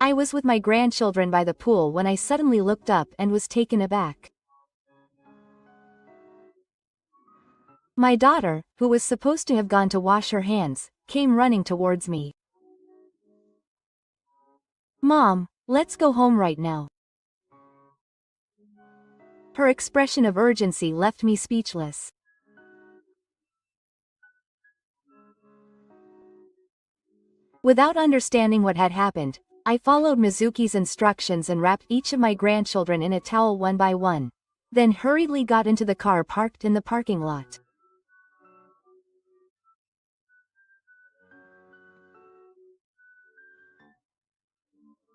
I was with my grandchildren by the pool when I suddenly looked up and was taken aback. My daughter, who was supposed to have gone to wash her hands, came running towards me. "Mom, let's go home right now." Her expression of urgency left me speechless. Without understanding what had happened, I followed Mizuki's instructions and wrapped each of my grandchildren in a towel one by one, then hurriedly got into the car parked in the parking lot.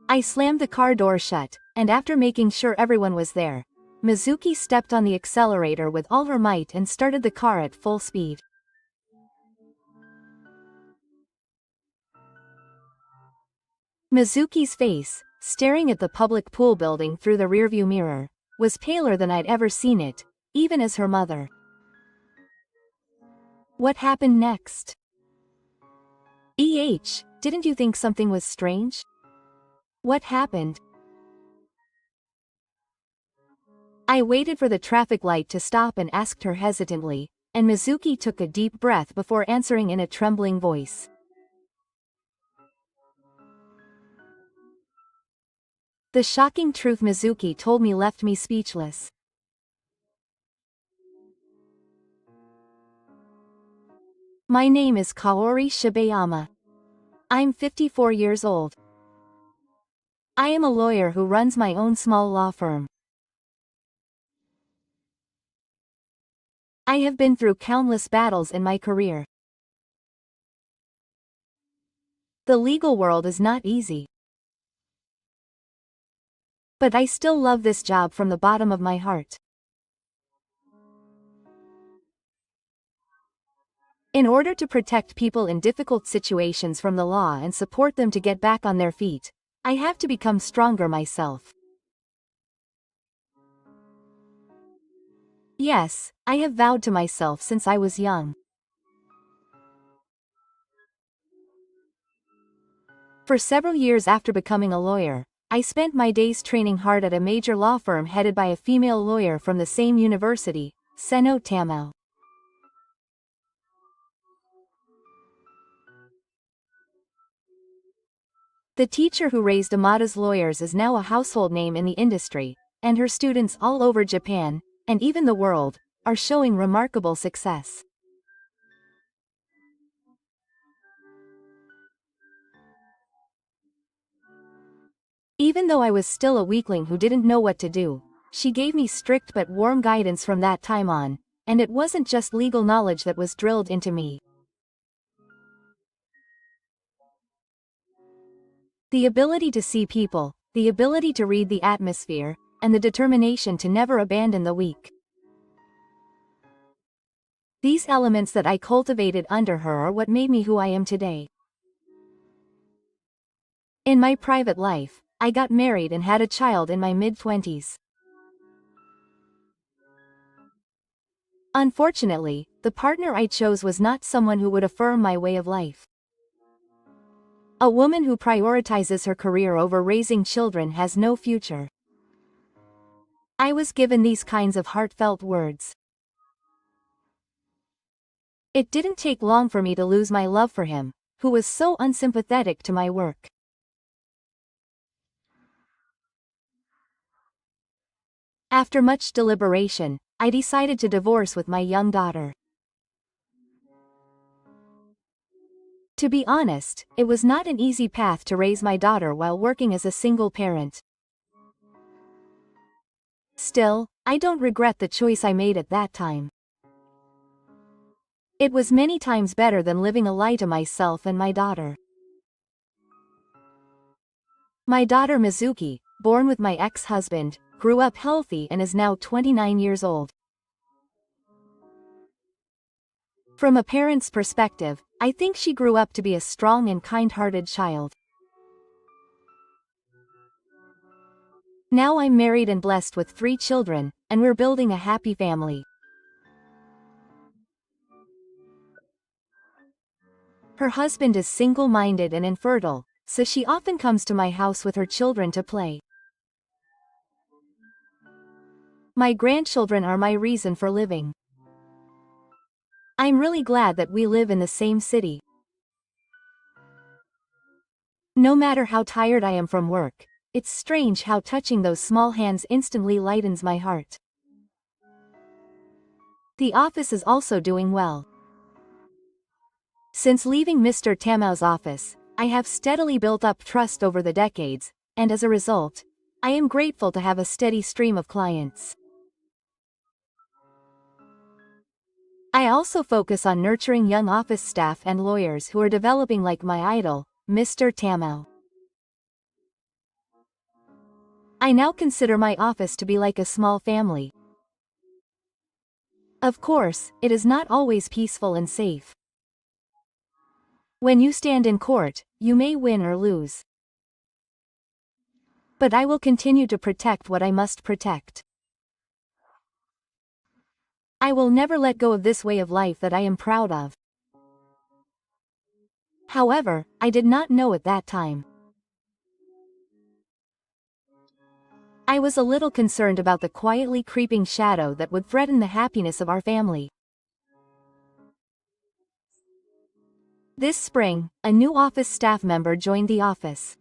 I slammed the car door shut, and after making sure everyone was there, Mizuki stepped on the accelerator with all her might and started the car at full speed. Mizuki's face, staring at the public pool building through the rearview mirror, was paler than I'd ever seen it, even as her mother. What happened next? Didn't you think something was strange? What happened? I waited for the traffic light to stop and asked her hesitantly, and Mizuki took a deep breath before answering in a trembling voice. The shocking truth Mizuki told me left me speechless. My name is Kaori Shibayama. I'm 54 years old. I am a lawyer who runs my own small law firm. I have been through countless battles in my career. The legal world is not easy. But I still love this job from the bottom of my heart. In order to protect people in difficult situations from the law and support them to get back on their feet, I have to become stronger myself. Yes, I have vowed to myself since I was young. For several years after becoming a lawyer, I spent my days training hard at a major law firm headed by a female lawyer from the same university, Seno Tamao. The teacher who raised Amada's lawyers is now a household name in the industry, and her students all over Japan, and even the world, are showing remarkable success. Even though I was still a weakling who didn't know what to do, she gave me strict but warm guidance from that time on, and it wasn't just legal knowledge that was drilled into me. The ability to see people, the ability to read the atmosphere, and the determination to never abandon the weak. These elements that I cultivated under her are what made me who I am today. In my private life, I got married and had a child in my mid-20s. Unfortunately, the partner I chose was not someone who would affirm my way of life. A woman who prioritizes her career over raising children has no future. I was given these kinds of heartfelt words. It didn't take long for me to lose my love for him, who was so unsympathetic to my work. After much deliberation, I decided to divorce with my young daughter. To be honest, it was not an easy path to raise my daughter while working as a single parent. Still, I don't regret the choice I made at that time. It was many times better than living a lie to myself and my daughter. My daughter Mizuki, born with my ex-husband, grew up healthy and is now 29 years old. From a parent's perspective, I think she grew up to be a strong and kind-hearted child. Now I'm married and blessed with 3 children, and we're building a happy family. Her husband is single-minded and infertile, so she often comes to my house with her children to play. My grandchildren are my reason for living. I'm really glad that we live in the same city. No matter how tired I am from work, it's strange how touching those small hands instantly lightens my heart. The office is also doing well. Since leaving Mr. Tamo's office, I have steadily built up trust over the decades, and as a result, I am grateful to have a steady stream of clients. I also focus on nurturing young office staff and lawyers who are developing like my idol, Mr. Tamo. I now consider my office to be like a small family. Of course, it is not always peaceful and safe. When you stand in court, you may win or lose. But I will continue to protect what I must protect. I will never let go of this way of life that I am proud of. However, I did not know at that time. I was a little concerned about the quietly creeping shadow that would threaten the happiness of our family. This spring, a new office staff member joined the office.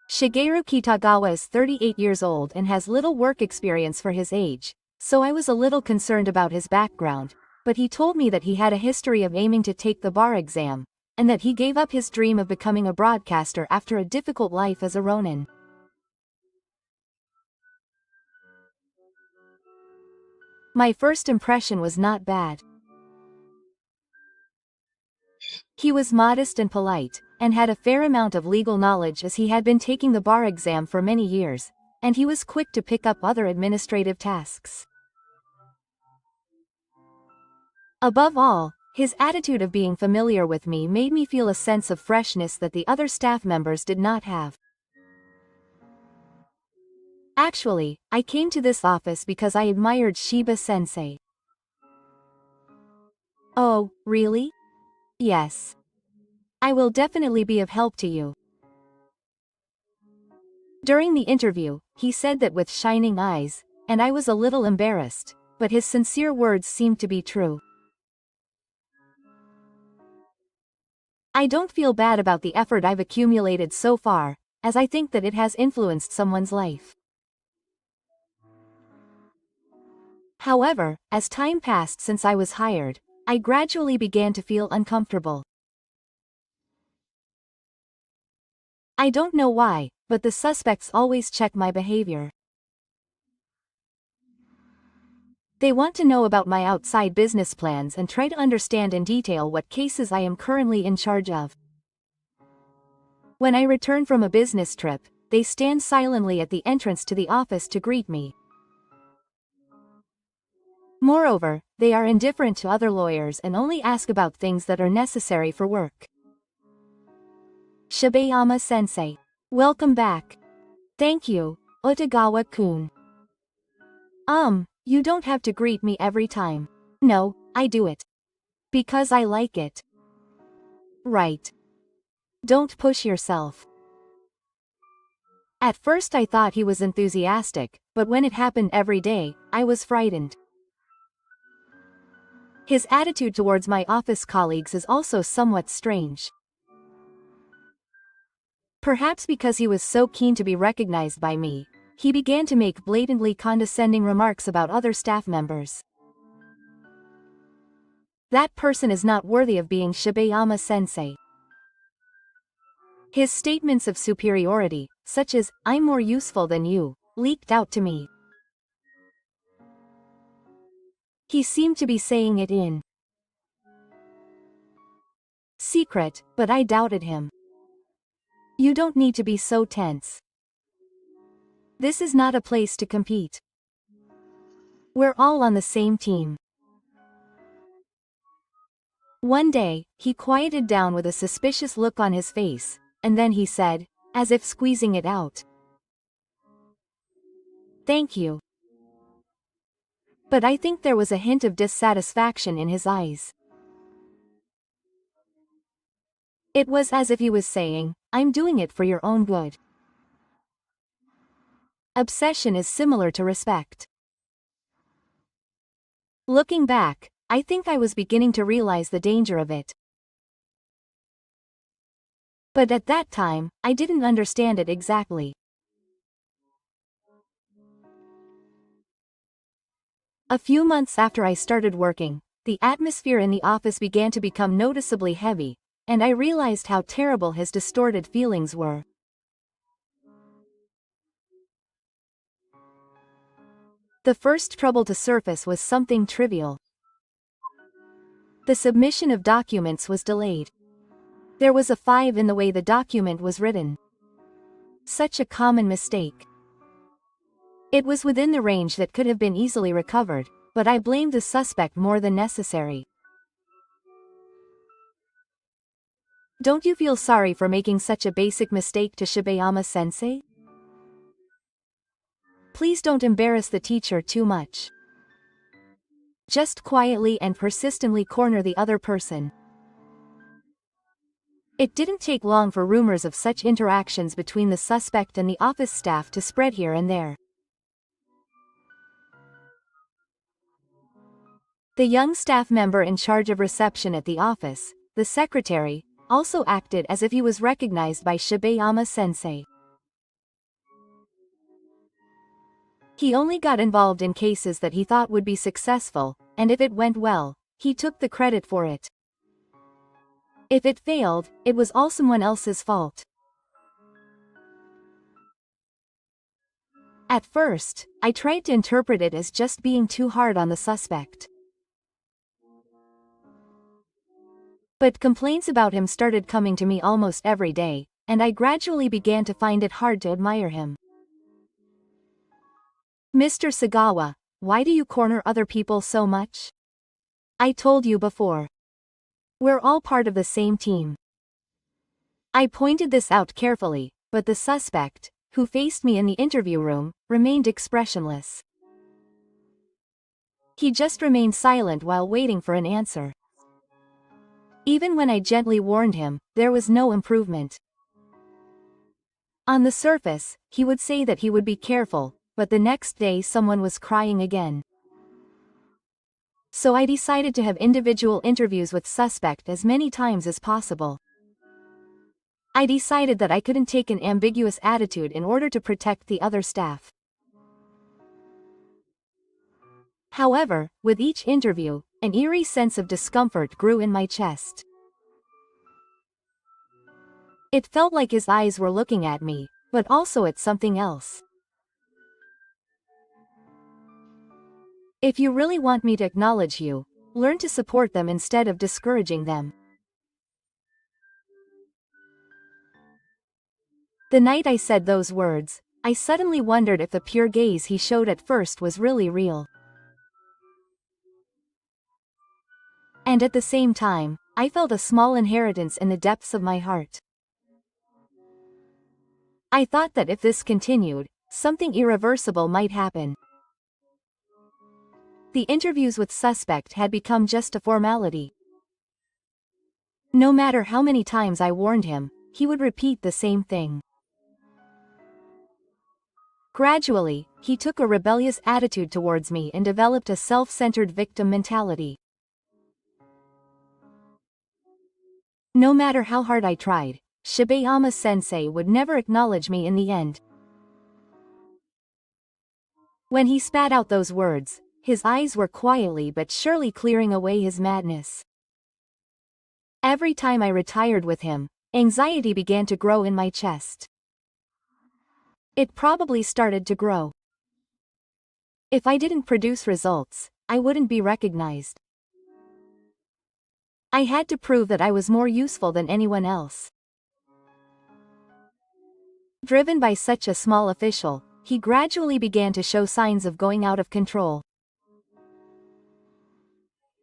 Shigeru Kitagawa is 38 years old and has little work experience for his age, so I was a little concerned about his background, but he told me that he had a history of aiming to take the bar exam, and that he gave up his dream of becoming a broadcaster after a difficult life as a ronin. My first impression was not bad. He was modest and polite, and had a fair amount of legal knowledge as he had been taking the bar exam for many years, and he was quick to pick up other administrative tasks. Above all, his attitude of being familiar with me made me feel a sense of freshness that the other staff members did not have. Actually, I came to this office because I admired Shiba-sensei. Oh, really? Yes. I will definitely be of help to you. During the interview, he said that with shining eyes, and I was a little embarrassed, but his sincere words seemed to be true. I don't feel bad about the effort I've accumulated so far, as I think that it has influenced someone's life. However, as time passed since I was hired, I gradually began to feel uncomfortable. I don't know why, but the suspects always check my behavior. They want to know about my outside business plans and try to understand in detail what cases I am currently in charge of. When I return from a business trip, they stand silently at the entrance to the office to greet me. Moreover, they are indifferent to other lawyers and only ask about things that are necessary for work. Shibayama-sensei. Welcome back. Thank you, Otagawa-kun. You don't have to greet me every time. No, I do it. Because I like it. Right. Don't push yourself. At first I thought he was enthusiastic, but when it happened every day, I was frightened. His attitude towards my office colleagues is also somewhat strange. Perhaps because he was so keen to be recognized by me, he began to make blatantly condescending remarks about other staff members. That person is not worthy of being Shibayama-sensei. His statements of superiority, such as, "I'm more useful than you," leaked out to me. He seemed to be saying it in secret, but I doubted him. You don't need to be so tense. This is not a place to compete. We're all on the same team. One day, he quieted down with a suspicious look on his face, and then he said, as if squeezing it out, "Thank you." But I think there was a hint of dissatisfaction in his eyes. It was as if he was saying, "I'm doing it for your own good." Obsession is similar to respect. Looking back, I think I was beginning to realize the danger of it. But at that time, I didn't understand it exactly. A few months after I started working, the atmosphere in the office began to become noticeably heavy, and I realized how terrible his distorted feelings were. The first trouble to surface was something trivial. The submission of documents was delayed. There was a 5 in the way the document was written. Such a common mistake. It was within the range that could have been easily recovered, but I blamed the suspect more than necessary. Don't you feel sorry for making such a basic mistake to Shibayama-sensei? Please don't embarrass the teacher too much. Just quietly and persistently corner the other person. It didn't take long for rumors of such interactions between the suspect and the office staff to spread here and there. The young staff member in charge of reception at the office, the secretary, also acted as if he was recognized by Shibayama-sensei. He only got involved in cases that he thought would be successful, and if it went well, he took the credit for it. If it failed, it was all someone else's fault. At first, I tried to interpret it as just being too hard on the suspect. But complaints about him started coming to me almost every day, and I gradually began to find it hard to admire him. "Mr. Sagawa, why do you corner other people so much? I told you before. We're all part of the same team." I pointed this out carefully, but the suspect, who faced me in the interview room, remained expressionless. He just remained silent while waiting for an answer. Even when I gently warned him, there was no improvement. On the surface, he would say that he would be careful, but the next day someone was crying again. So I decided to have individual interviews with suspect as many times as possible. I decided that I couldn't take an ambiguous attitude in order to protect the other staff. However, with each interview, an eerie sense of discomfort grew in my chest. It felt like his eyes were looking at me, but also at something else. If you really want me to acknowledge you, learn to support them instead of discouraging them. The night I said those words, I suddenly wondered if the pure gaze he showed at first was really real. And at the same time, I felt a small inheritance in the depths of my heart. I thought that if this continued, something irreversible might happen. The interviews with suspect had become just a formality. No matter how many times I warned him, he would repeat the same thing. Gradually, he took a rebellious attitude towards me and developed a self-centered victim mentality. No matter how hard I tried, Shibayama-sensei would never acknowledge me in the end. When he spat out those words, his eyes were quietly but surely clearing away his madness. Every time I retired with him, anxiety began to grow in my chest. It probably started to grow. If I didn't produce results, I wouldn't be recognized. I had to prove that I was more useful than anyone else. Driven by such a small official, he gradually began to show signs of going out of control.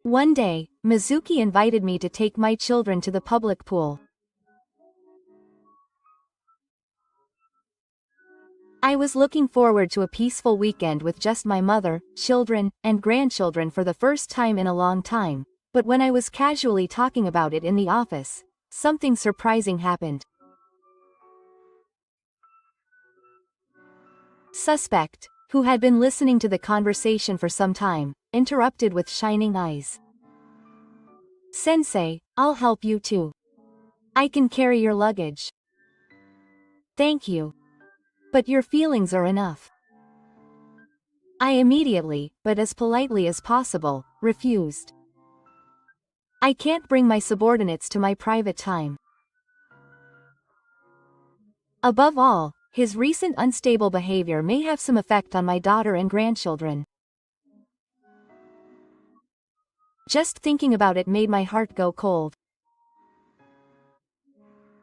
One day, Mizuki invited me to take my children to the public pool. I was looking forward to a peaceful weekend with just my mother, children, and grandchildren for the first time in a long time, but when I was casually talking about it in the office, something surprising happened. Suspect, who had been listening to the conversation for some time, interrupted with shining eyes. Sensei, I'll help you too. I can carry your luggage. Thank you. But your feelings are enough. I immediately, but as politely as possible, refused. I can't bring my subordinates to my private time. Above all, his recent unstable behavior may have some effect on my daughter and grandchildren. Just thinking about it made my heart go cold.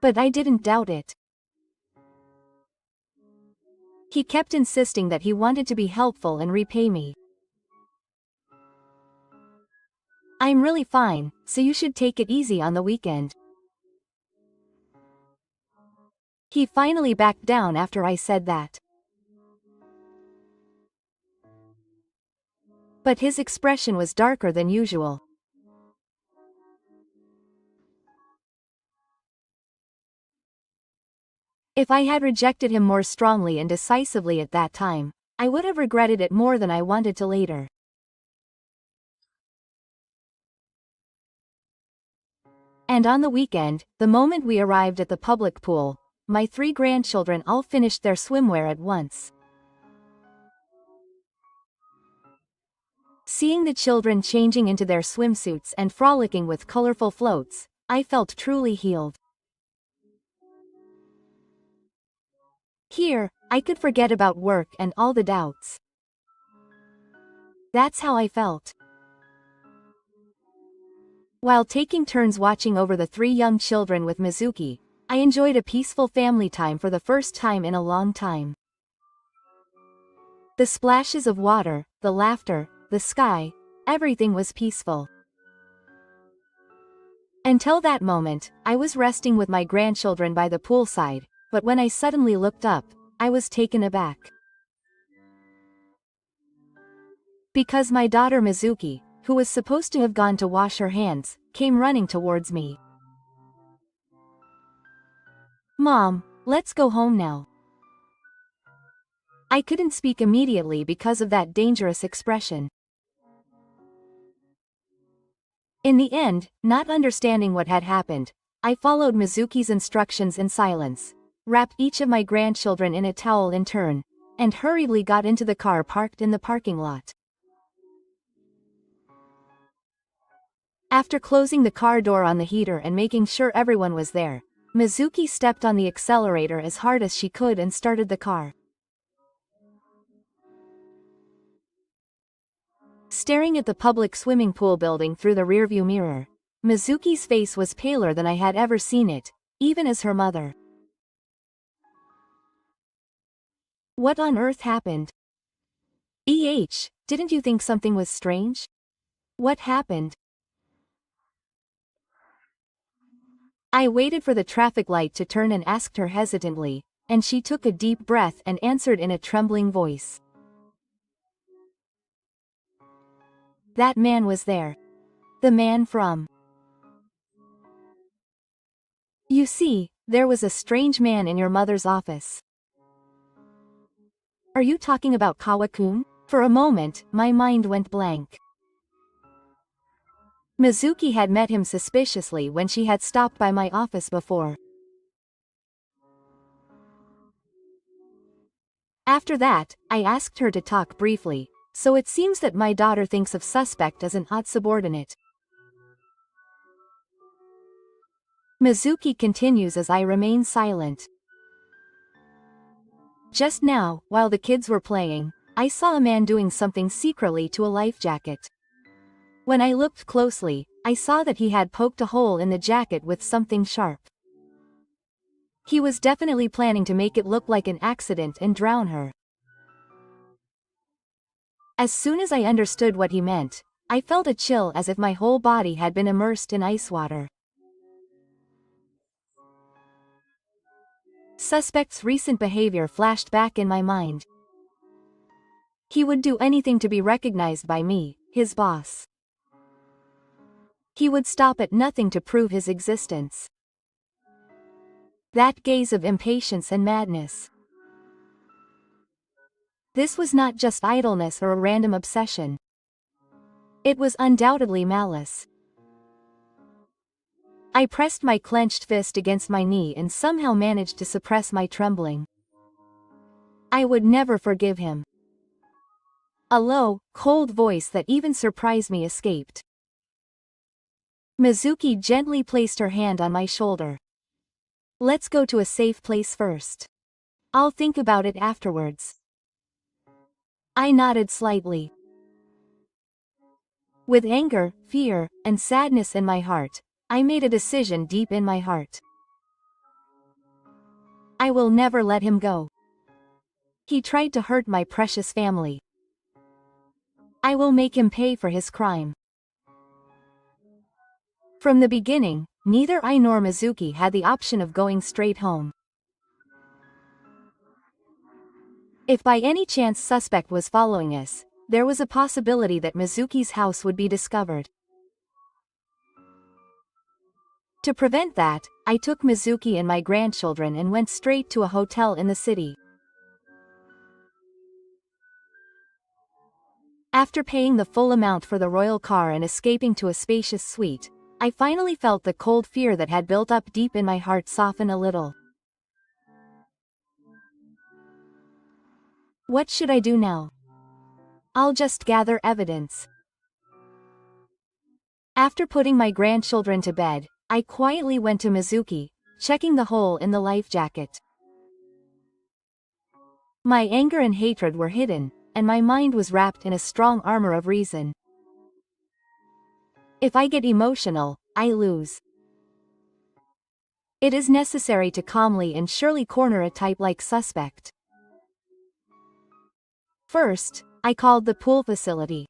But I didn't doubt it. He kept insisting that he wanted to be helpful and repay me. I'm really fine, so you should take it easy on the weekend. He finally backed down after I said that. But his expression was darker than usual. If I had rejected him more strongly and decisively at that time, I would have regretted it more than I wanted to later. And on the weekend, the moment we arrived at the public pool, my 3 grandchildren all finished their swimwear at once. Seeing the children changing into their swimsuits and frolicking with colorful floats, I felt truly healed. Here, I could forget about work and all the doubts. That's how I felt. While taking turns watching over the 3 young children with Mizuki, I enjoyed a peaceful family time for the first time in a long time. The splashes of water, the laughter, the sky, everything was peaceful. Until that moment, I was resting with my grandchildren by the poolside, but when I suddenly looked up, I was taken aback. Because my daughter Mizuki, who was supposed to have gone to wash her hands, came running towards me. Mom, let's go home now. I couldn't speak immediately because of that dangerous expression. In the end, not understanding what had happened, I followed Mizuki's instructions in silence, wrapped each of my grandchildren in a towel in turn, and hurriedly got into the car parked in the parking lot. After closing the car door on the heater and making sure everyone was there, Mizuki stepped on the accelerator as hard as she could and started the car. Staring at the public swimming pool building through the rearview mirror, Mizuki's face was paler than I had ever seen it, even as her mother. What on earth happened? Didn't you think something was strange? What happened? I waited for the traffic light to turn and asked her hesitantly, and she took a deep breath and answered in a trembling voice. That man was there. The man from... You see, there was a strange man in your mother's office. Are you talking about Kawa-kun? For a moment, my mind went blank. Mizuki had met him suspiciously when she had stopped by my office before. After that, I asked her to talk briefly, so it seems that my daughter thinks of suspect as an odd subordinate. Mizuki continues as I remain silent. Just now, while the kids were playing, I saw a man doing something secretly to a life jacket. When I looked closely, I saw that he had poked a hole in the jacket with something sharp. He was definitely planning to make it look like an accident and drown her. As soon as I understood what he meant, I felt a chill as if my whole body had been immersed in ice water. Suspect's recent behavior flashed back in my mind. He would do anything to be recognized by me, his boss. He would stop at nothing to prove his existence. That gaze of impatience and madness. This was not just idleness or a random obsession. It was undoubtedly malice. I pressed my clenched fist against my knee and somehow managed to suppress my trembling. I would never forgive him. A low, cold voice that even surprised me escaped. Mizuki gently placed her hand on my shoulder. Let's go to a safe place first. I'll think about it afterwards. I nodded slightly. With anger, fear, and sadness in my heart, I made a decision deep in my heart. I will never let him go. He tried to hurt my precious family. I will make him pay for his crime. From the beginning, neither I nor Mizuki had the option of going straight home. If by any chance suspect was following us, there was a possibility that Mizuki's house would be discovered. To prevent that, I took Mizuki and my grandchildren and went straight to a hotel in the city. After paying the full amount for the royal car and escaping to a spacious suite, I finally felt the cold fear that had built up deep in my heart soften a little. What should I do now? I'll just gather evidence. After putting my grandchildren to bed, I quietly went to Mizuki, checking the hole in the life jacket. My anger and hatred were hidden, and my mind was wrapped in a strong armor of reason. If I get emotional, I lose. It is necessary to calmly and surely corner a type-like suspect. First, I called the pool facility.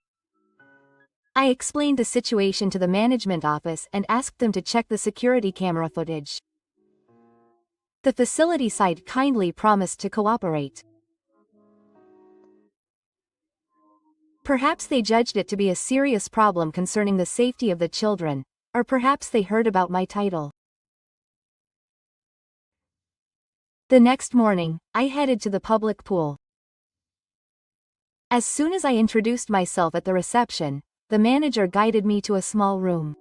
I explained the situation to the management office and asked them to check the security camera footage. The facility site kindly promised to cooperate. Perhaps they judged it to be a serious problem concerning the safety of the children, or perhaps they heard about my title. The next morning, I headed to the public pool. As soon as I introduced myself at the reception, the manager guided me to a small room.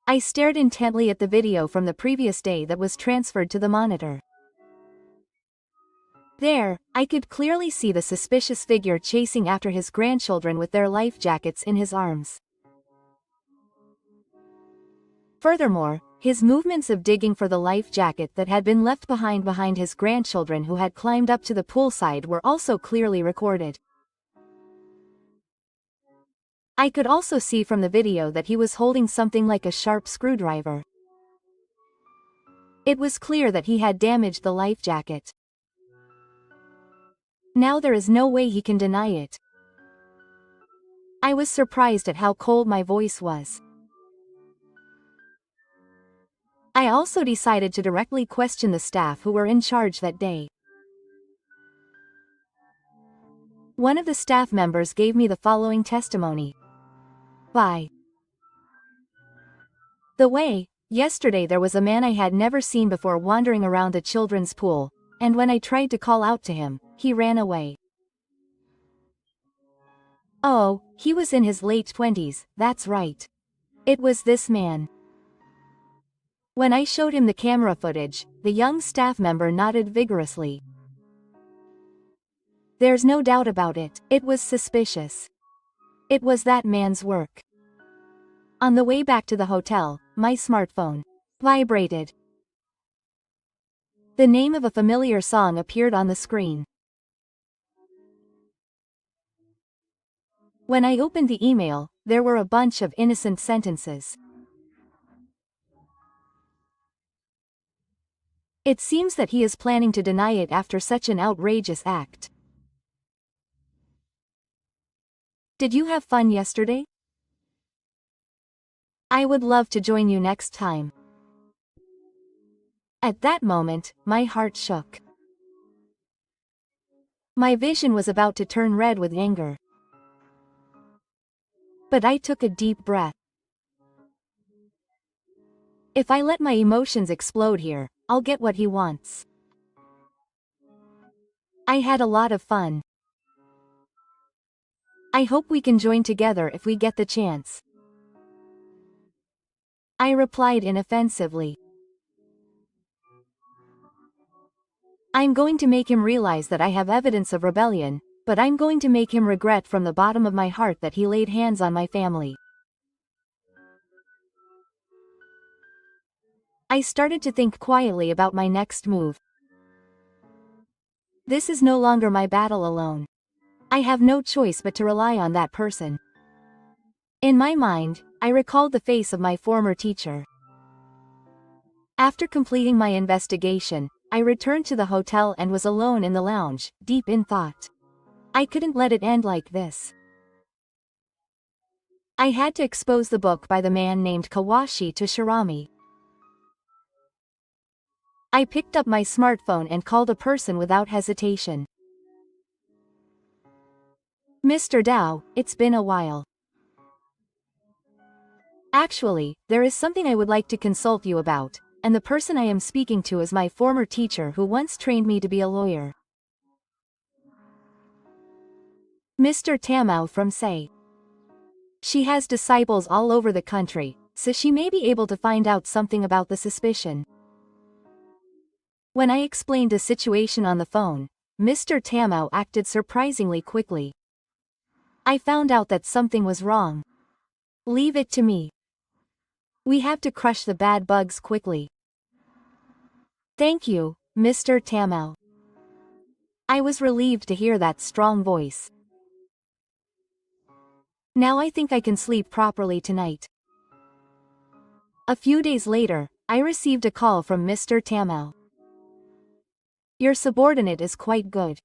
I stared intently at the video from the previous day that was transferred to the monitor. There, I could clearly see the suspicious figure chasing after his grandchildren with their life jackets in his arms. Furthermore, his movements of digging for the life jacket that had been left behind his grandchildren who had climbed up to the poolside were also clearly recorded. I could also see from the video that he was holding something like a sharp screwdriver. It was clear that he had damaged the life jacket. Now there is no way he can deny it. I was surprised at how cold my voice was. I also decided to directly question the staff who were in charge that day. One of the staff members gave me the following testimony. By the way, yesterday there was a man I had never seen before wandering around the children's pool, and when I tried to call out to him, he ran away. Oh, he was in his late 20s, that's right. It was this man. When I showed him the camera footage, the young staff member nodded vigorously. There's no doubt about it, it was suspicious. It was that man's work. On the way back to the hotel, my smartphone vibrated. The name of a familiar song appeared on the screen. When I opened the email, there were a bunch of innocent sentences. It seems that he is planning to deny it after such an outrageous act. Did you have fun yesterday? I would love to join you next time. At that moment, my heart shook. My vision was about to turn red with anger. But I took a deep breath. If I let my emotions explode here, I'll get what he wants. I had a lot of fun. I hope we can join together if we get the chance. I replied inoffensively. I'm going to make him realize that I have evidence of rebellion, but I'm going to make him regret from the bottom of my heart that he laid hands on my family. I started to think quietly about my next move. This is no longer my battle alone. I have no choice but to rely on that person. In my mind, I recalled the face of my former teacher. After completing my investigation, I returned to the hotel and was alone in the lounge, deep in thought. I couldn't let it end like this. I had to expose the book by the man named Kawashi to Shirami. I picked up my smartphone and called a person without hesitation. Mr. Dao, it's been a while. Actually, there is something I would like to consult you about, and the person I am speaking to is my former teacher who once trained me to be a lawyer. Mr. Tamao from Sei. She has disciples all over the country, so she may be able to find out something about the suspicion. When I explained the situation on the phone, Mr. Tamao acted surprisingly quickly. I found out that something was wrong. Leave it to me. We have to crush the bad bugs quickly. Thank you, Mr. Tamao. I was relieved to hear that strong voice. Now I think I can sleep properly tonight. A few days later, I received a call from Mr. Tamao. Your subordinate is quite good.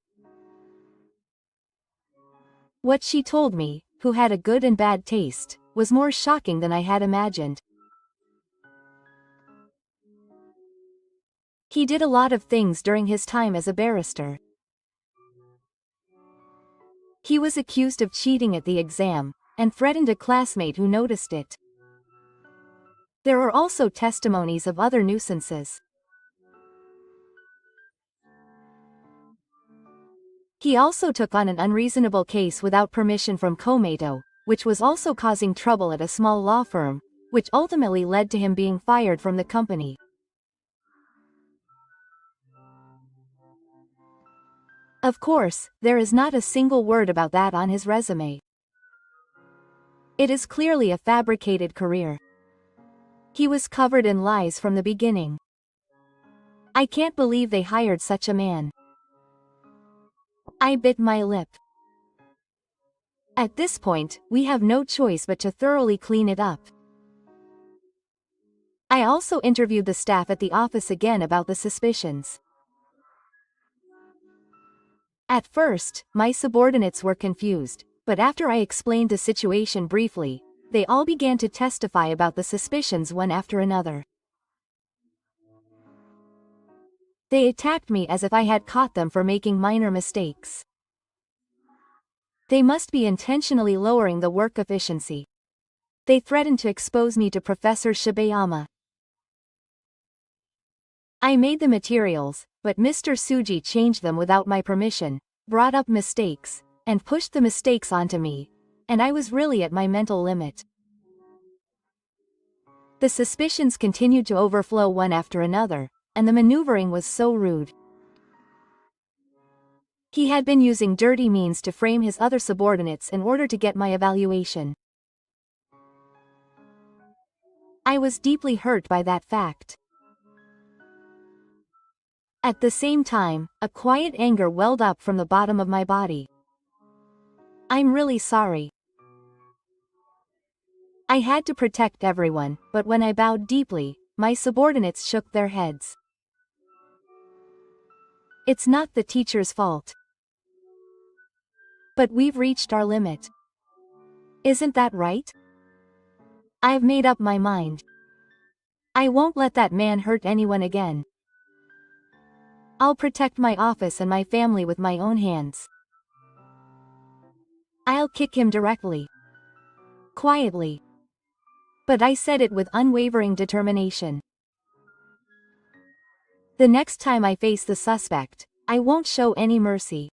What she told me, who had a good and bad taste, was more shocking than I had imagined. He did a lot of things during his time as a barrister. He was accused of cheating at the exam, and threatened a classmate who noticed it. There are also testimonies of other nuisances. He also took on an unreasonable case without permission from Komeito, which was also causing trouble at a small law firm, which ultimately led to him being fired from the company. Of course, there is not a single word about that on his resume. It is clearly a fabricated career. He was covered in lies from the beginning. I can't believe they hired such a man. I bit my lip. At this point, we have no choice but to thoroughly clean it up. I also interviewed the staff at the office again about the suspicions. At first, my subordinates were confused, but after I explained the situation briefly, they all began to testify about the suspicions one after another. They attacked me as if I had caught them for making minor mistakes. They must be intentionally lowering the work efficiency. They threatened to expose me to Professor Shibayama. I made the materials, but Mr. Suji changed them without my permission, brought up mistakes, and pushed the mistakes onto me, and I was really at my mental limit. The suspicions continued to overflow one after another, and the maneuvering was so rude. He had been using dirty means to frame his other subordinates in order to get my evaluation. I was deeply hurt by that fact. At the same time, a quiet anger welled up from the bottom of my body. I'm really sorry. I had to protect everyone, but when I bowed deeply, my subordinates shook their heads. It's not the teacher's fault. But we've reached our limit. Isn't that right? I've made up my mind. I won't let that man hurt anyone again. I'll protect my office and my family with my own hands. I'll kick him directly. Quietly. But I said it with unwavering determination. The next time I face the suspect, I won't show any mercy.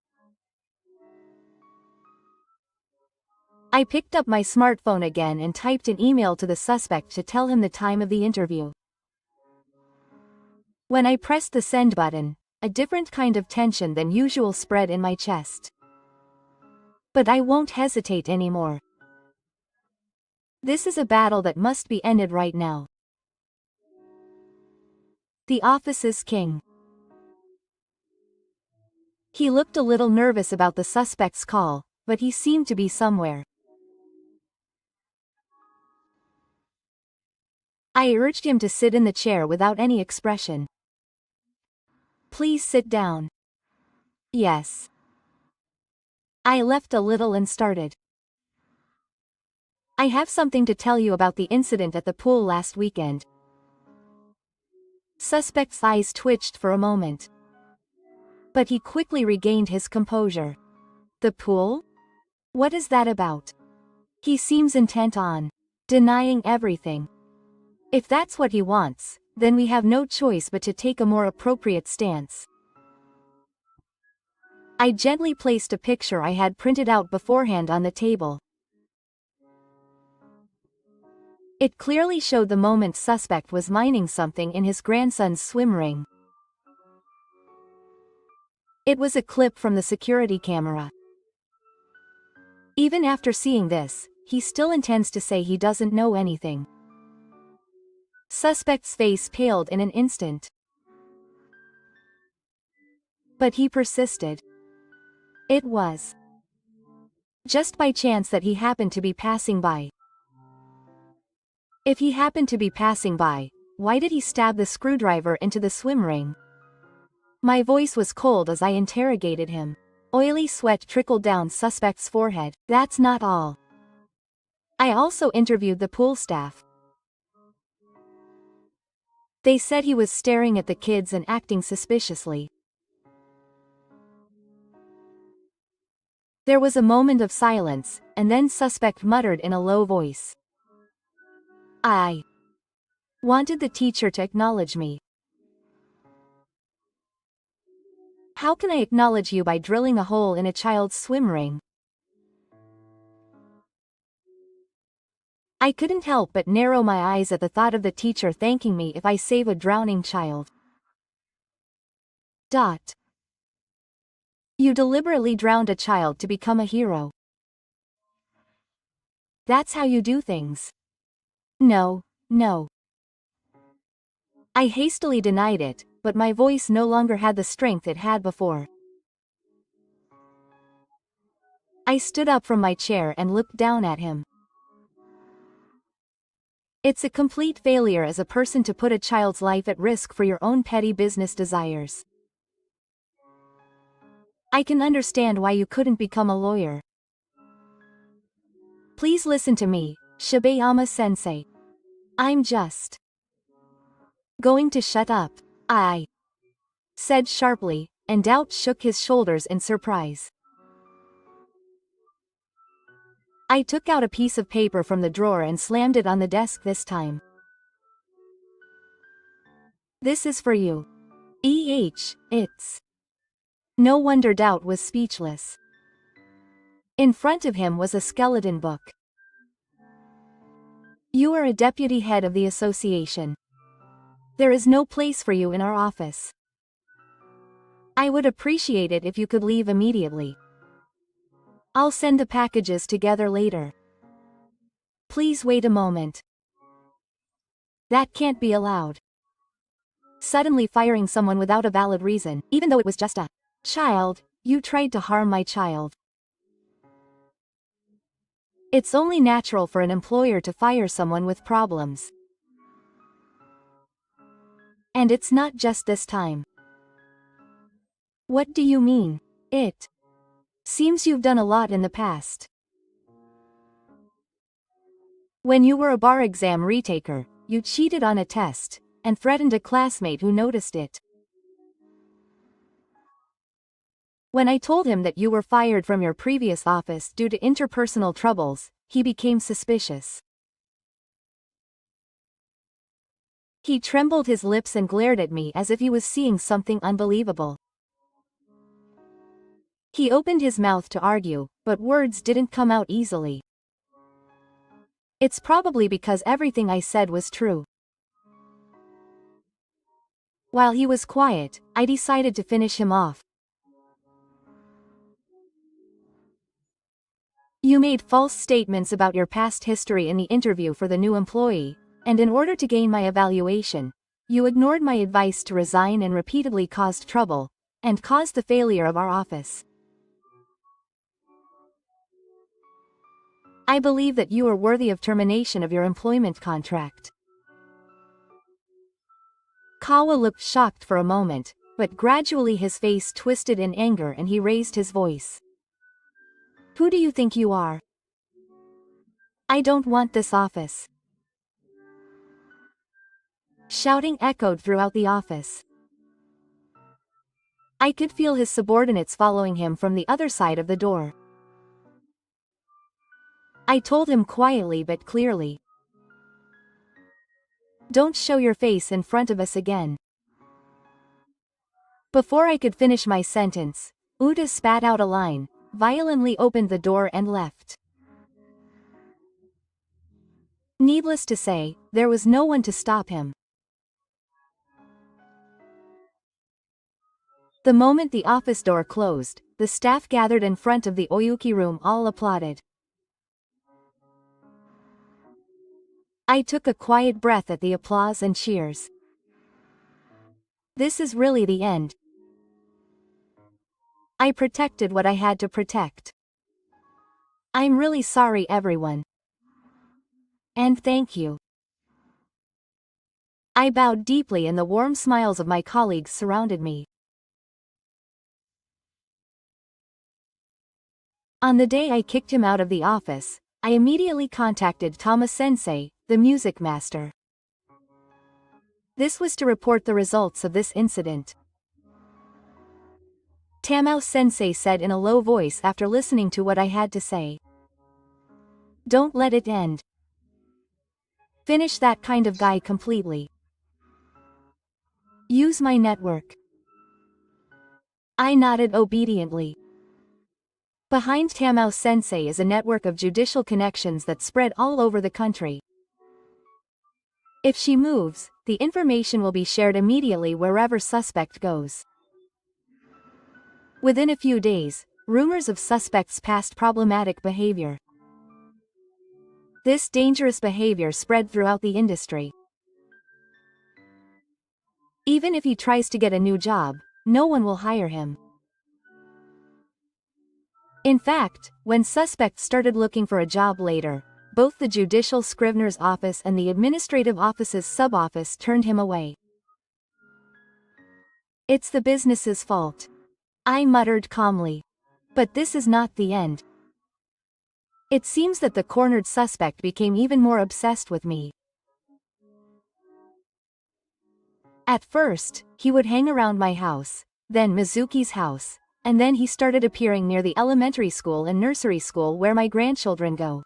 I picked up my smartphone again and typed an email to the suspect to tell him the time of the interview. When I pressed the send button, a different kind of tension than usual spread in my chest. But I won't hesitate anymore. This is a battle that must be ended right now. The office's king. He looked a little nervous about the suspect's call, but he seemed to be somewhere. I urged him to sit in the chair without any expression. Please sit down. Yes. I left a little and started. I have something to tell you about the incident at the pool last weekend. Suspect's eyes twitched for a moment. But he quickly regained his composure. The pool? What is that about? He seems intent on denying everything. If that's what he wants, then we have no choice but to take a more appropriate stance. I gently placed a picture I had printed out beforehand on the table. It clearly showed the moment suspect was mining something in his grandson's swim ring. It was a clip from the security camera. Even after seeing this, he still intends to say he doesn't know anything. Suspect's face paled in an instant. But he persisted. It was just by chance that he happened to be passing by. If he happened to be passing by, why did he stab the screwdriver into the swim ring? My voice was cold as I interrogated him. Oily sweat trickled down suspect's forehead. That's not all. I also interviewed the pool staff. They said he was staring at the kids and acting suspiciously. There was a moment of silence, and then suspect muttered in a low voice. I wanted the teacher to acknowledge me. How can I acknowledge you by drilling a hole in a child's swim ring? I couldn't help but narrow my eyes at the thought of the teacher thanking me if I save a drowning child. You deliberately drowned a child to become a hero. That's how you do things. No. I hastily denied it, but my voice no longer had the strength it had before. I stood up from my chair and looked down at him. It's a complete failure as a person to put a child's life at risk for your own petty business desires. I can understand why you couldn't become a lawyer. Please listen to me, Shibayama-sensei. I'm just going to shut up, I said sharply, and Doubt shook his shoulders in surprise. I took out a piece of paper from the drawer and slammed it on the desk this time. This is for you. It's. No wonder Doubt was speechless. In front of him was a skeleton book. You are a deputy head of the association. There is no place for you in our office. I would appreciate it if you could leave immediately. I'll send the packages together later. Please wait a moment. That can't be allowed. Suddenly firing someone without a valid reason, even though it was just a child, you tried to harm my child. It's only natural for an employer to fire someone with problems. And it's not just this time. What do you mean? It seems you've done a lot in the past. When you were a bar exam retaker, you cheated on a test, and threatened a classmate who noticed it. When I told him that you were fired from your previous office due to interpersonal troubles, he became suspicious. He trembled his lips and glared at me as if he was seeing something unbelievable. He opened his mouth to argue, but words didn't come out easily. It's probably because everything I said was true. While he was quiet, I decided to finish him off. You made false statements about your past history in the interview for the new employee, and in order to gain my evaluation, you ignored my advice to resign and repeatedly caused trouble, and caused the failure of our office. I believe that you are worthy of termination of your employment contract. Kawa looked shocked for a moment, but gradually his face twisted in anger and he raised his voice. Who do you think you are? I don't want this office. Shouting echoed throughout the office. I could feel his subordinates following him from the other side of the door. I told him quietly but clearly. Don't show your face in front of us again. Before I could finish my sentence, Uda spat out a line, violently opened the door and left. Needless to say, there was no one to stop him. The moment the office door closed, the staff gathered in front of the Oyuki room all applauded. I took a quiet breath at the applause and cheers. This is really the end. I protected what I had to protect. I'm really sorry, everyone. And thank you. I bowed deeply and the warm smiles of my colleagues surrounded me. On the day I kicked him out of the office, I immediately contacted Tama-sensei, the music master. This was to report the results of this incident. Tamao-sensei said in a low voice after listening to what I had to say. Don't let it end. Finish that kind of guy completely. Use my network. I nodded obediently. Behind Tamao-sensei is a network of judicial connections that spread all over the country. If she moves, the information will be shared immediately wherever suspect goes. Within a few days, rumors of suspects' past problematic behavior. This dangerous behavior spread throughout the industry. Even if he tries to get a new job, no one will hire him. In fact, when suspects started looking for a job later, both the Judicial Scrivener's office and the Administrative Office's sub-office turned him away. It's the business's fault. I muttered calmly. But this is not the end. It seems that the cornered suspect became even more obsessed with me. At first, he would hang around my house, then Mizuki's house, and then he started appearing near the elementary school and nursery school where my grandchildren go.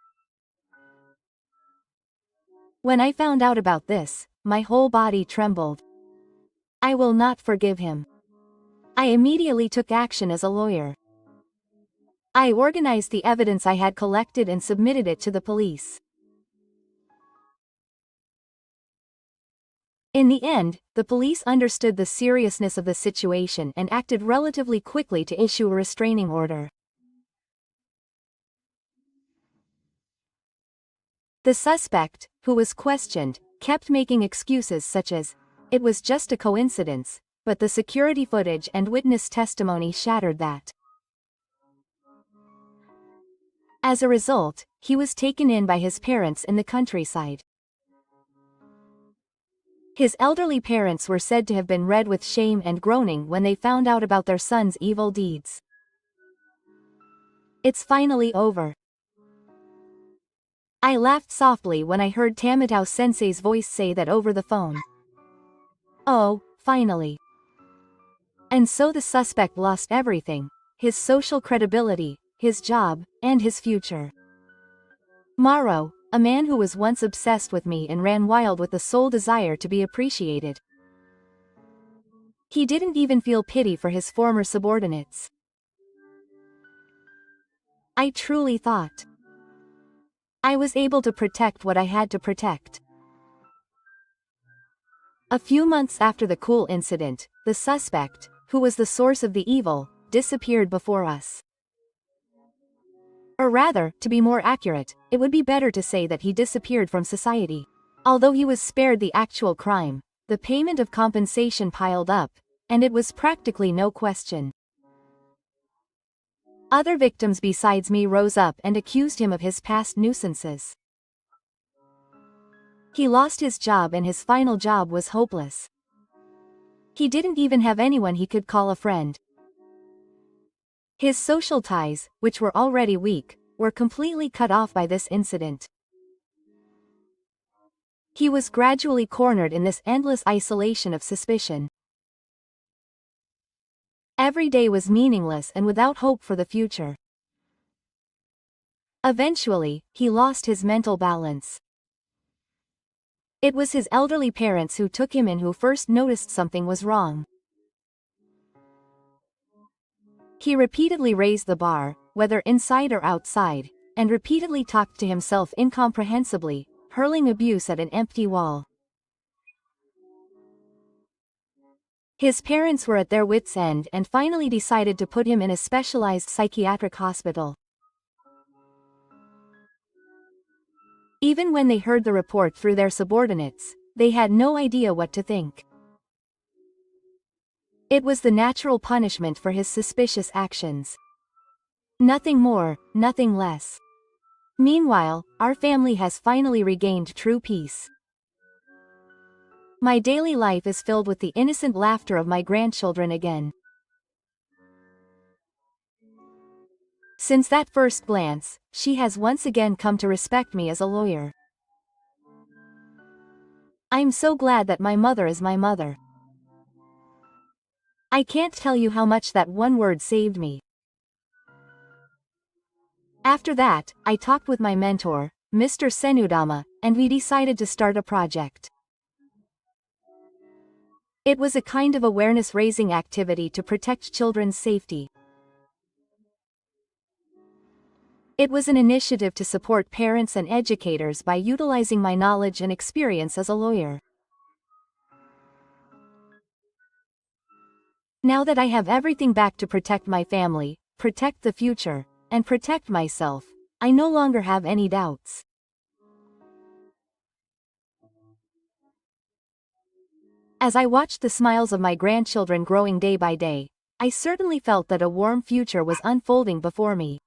When I found out about this, my whole body trembled. I will not forgive him. I immediately took action as a lawyer. I organized the evidence I had collected and submitted it to the police. In the end, the police understood the seriousness of the situation and acted relatively quickly to issue a restraining order. The suspect, who was questioned, kept making excuses such as, "It was just a coincidence," but the security footage and witness testimony shattered that. As a result, he was taken in by his parents in the countryside. His elderly parents were said to have been red with shame and groaning when they found out about their son's evil deeds. It's finally over. I laughed softly when I heard Tamatao-sensei's voice say that over the phone. Oh, finally. And so the suspect lost everything, his social credibility, his job, and his future. Maro, a man who was once obsessed with me and ran wild with the sole desire to be appreciated. He didn't even feel pity for his former subordinates. I truly thought I was able to protect what I had to protect. A few months after the cool incident, the suspect, who was the source of the evil, disappeared before us. Or rather, to be more accurate, it would be better to say that he disappeared from society. Although he was spared the actual crime, the payment of compensation piled up, and it was practically no question. Other victims besides me rose up and accused him of his past nuisances. He lost his job and his final job was hopeless. He didn't even have anyone he could call a friend. His social ties, which were already weak, were completely cut off by this incident. He was gradually cornered in this endless isolation of suspicion. Every day was meaningless and without hope for the future. Eventually, he lost his mental balance. It was his elderly parents who took him in who first noticed something was wrong. He repeatedly raised the bar, whether inside or outside, and repeatedly talked to himself incomprehensibly, hurling abuse at an empty wall. His parents were at their wits' end and finally decided to put him in a specialized psychiatric hospital. Even when they heard the report through their subordinates, they had no idea what to think. It was the natural punishment for his suspicious actions. Nothing more, nothing less. Meanwhile, our family has finally regained true peace. My daily life is filled with the innocent laughter of my grandchildren again. Since that first glance, she has once again come to respect me as a lawyer. I'm so glad that my mother is my mother. I can't tell you how much that one word saved me. After that, I talked with my mentor, Mr. Senudama, and we decided to start a project. It was a kind of awareness-raising activity to protect children's safety. It was an initiative to support parents and educators by utilizing my knowledge and experience as a lawyer. Now that I have everything back to protect my family, protect the future, and protect myself, I no longer have any doubts. As I watched the smiles of my grandchildren growing day by day, I certainly felt that a warm future was unfolding before me.